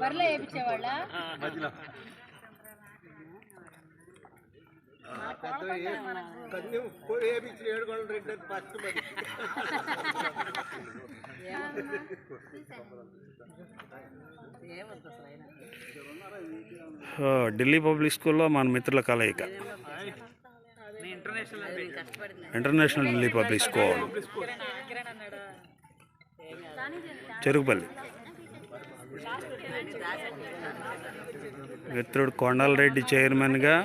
బర్రెలు వేయించేవాళ్ళ ఢిల్లీ పబ్లిక్ స్కూల్లో మన మిత్రుల కలయిక. International Delhi public school Cherukupalli. మిత్రుడు కొండలరెడ్డి చైర్మన్గా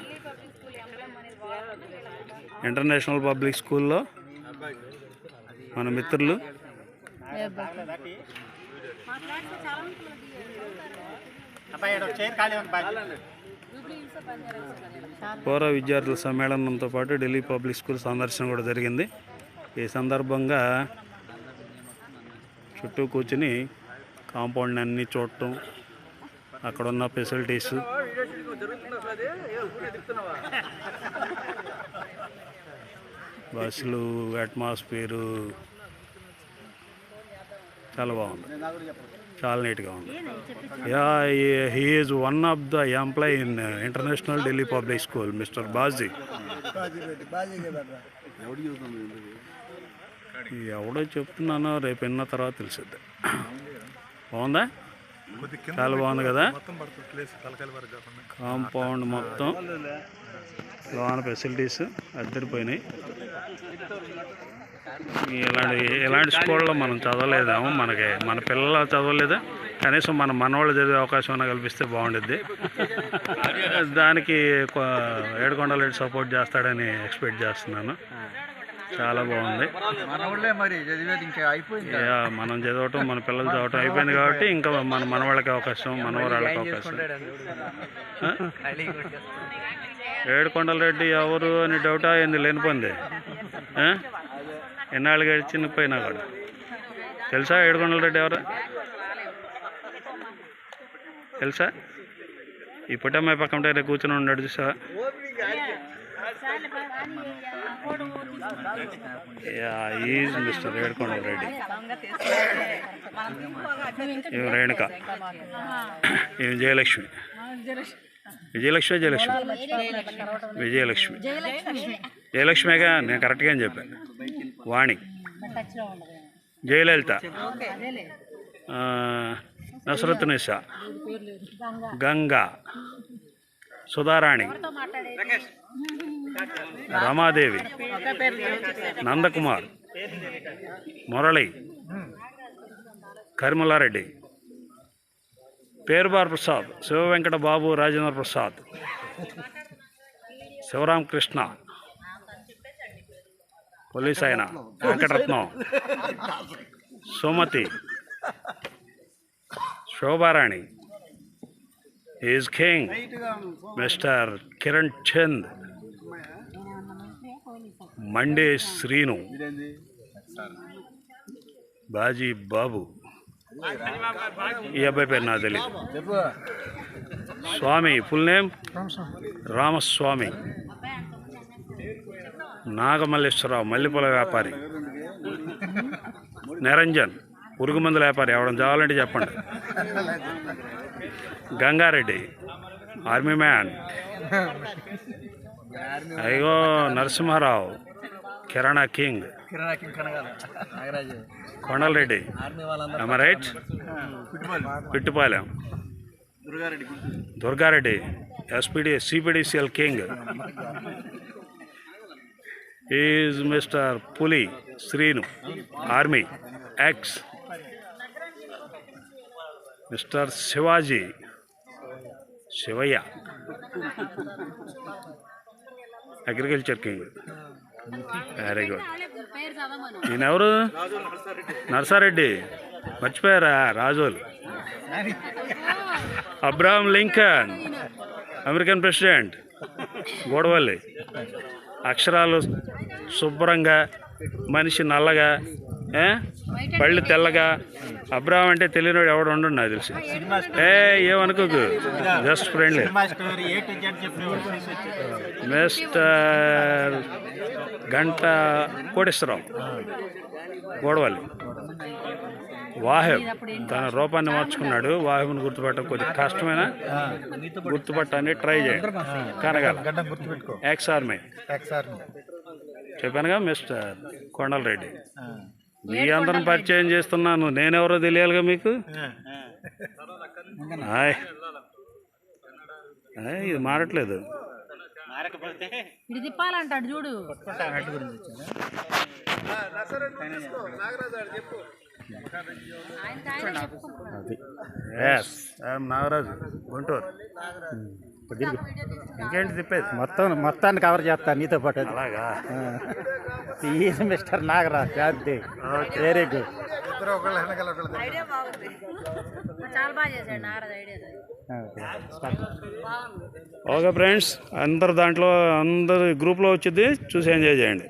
ఇంటర్నేషనల్ పబ్లిక్ స్కూల్లో మన మిత్రులు పూర్వ విద్యార్థుల సమ్మేళనంతో పాటు ఢిల్లీ పబ్లిక్ స్కూల్ సందర్శన కూడా జరిగింది. ఈ సందర్భంగా చుట్టూ కూర్చుని కాంపౌండ్ అన్నీ చూడటం, అక్కడున్న ఫెసిలిటీస్, బస్సులు, అట్మాస్ఫియరు చాలా బాగుంది, చాలా నీట్గా ఉంది. He is one of the employ in international Delhi public school, mister Baji. ఎవడో చెప్తున్నానో రేపు విన్న తర్వాత తెలిసిద్ది. బాగుందా? చాలా బాగుంది కదా. కాంపౌండ్ మొత్తం, లోన ఫెసిలిటీస్ అద్దరిపోయినాయి. ఇలాంటి స్కూల్లో మనం చదవలేదేమో, మన పిల్లలు చదవలేదా, కనీసం మన మనవాళ్ళు చదివే అవకాశం అయినా కల్పిస్తే బాగుంటుంది. దానికి ఏడుకొండలరెడ్డి సపోర్ట్ చేస్తాడని ఎక్స్పెక్ట్ చేస్తున్నాను. చాలా బాగుంది. మనం చదవటం, మన పిల్లలు చదవటం అయిపోయింది కాబట్టి ఇంకా మన మనవాళ్ళకి అవకాశం, మనవరాళ్ళకి అవకాశం. ఏడుకొండలరెడ్డి ఎవరు అని డౌట్ అయింది, లేనిపోయింది. ఎన్నాళ్ళు గడిచిపోయినా కూడా తెలుసా ఏడుకొండలరెడ్డి ఎవరు? తెలుసా? ఈ పుట్టమ్మాయి పక్కన కూర్చొని ఉన్నాడు చూసా. Is mister Yedukondalareddy. ఇవి రేణుక, ఇవి జయలక్ష్మి. జయలక్ష్మిగా నేను కరెక్ట్గా చెప్పాను. వాణి, జయలలిత, నసరత్నిసా, గంగా, సుధారాణి, రమాదేవి, నందకుమార్, మురళి, కరిమల్లారెడ్డి, పేరుబార్ ప్రసాద్, శివ వెంకట బాబు, రాజేంద్ర ప్రసాద్, శివరామకృష్ణ, పోలీస్ ఆయన Venkataratnam, Sumathi, Shobharani, is king mister Kiran Chand, Mande Srinu, Baji Babu, ఈ అబ్బాయి పేరు నాకు తెలియదు. స్వామి, ఫుల్ నేమ్ రామస్వామి, నాగమల్లేశ్వరరావు, మల్లెపూల వ్యాపారి, నిరంజన్, పురుగు మందుల వ్యాపారి. ఎవడం చావాలంటే చెప్పండి. Gangareddy, army man. అయ్యో నరసింహారావు, కిరణా king, Kondalareddy, right, Pittupalem, Durgareddy, CPDCL king, is mister Puli Srinu, army ex, mister Shivaji, Shivayya, agriculture king. Very good. ఈయనెవరు? నర్సారెడ్డి, మర్చిపోయారా? Razole. Abraham Lincoln, American president, Godavalli. అక్షరాలు శుభ్రంగా, మనిషి నల్లగా, పళ్ళు తెల్లగా. అబ్రహాం అంటే తెలియనివాడు ఎవడు ఉండు నాకు తెలిసి. ఏమనుకోకు, జస్ట్ ఫ్రెండ్లీ. మిస్టర్ గంట కోటేశ్వరరావు, గోడవల్లి. వాహెబ్ తన రూపాన్ని మార్చుకున్నాడు. వాహెబ్ను గుర్తుపట్టడం కొద్దిగా కష్టమైన గుర్తుపట్టని ట్రై చేయండి. కనగల ఎక్స్ ఆర్మీ చెప్పానుగా మిస్టర్ కొండలరెడ్డి. మీ అందరం పరిచయం చేస్తున్నాను, నేనెవరో తెలియాలిగా మీకు. ఇది మారట్లేదు. ఇది తిప్పాలంటాడు చూడు. నాగరాజు గుంటూరు. ఇంకేంటి తిప్పేది? మొత్తాన్ని కవర్ చేస్తాను నీతో పాటు. అలాగా ఈజ్ మిస్టర్ నాగరాజ్. అంతే, వెరీ గుడ్. చాలా బాగా చేశాడు నాగరాజు ఐడియా. ఓకే ఫ్రెండ్స్, అందరు దాంట్లో అందరు గ్రూప్లో వచ్చింది చూసి ఎంజాయ్ చేయండి.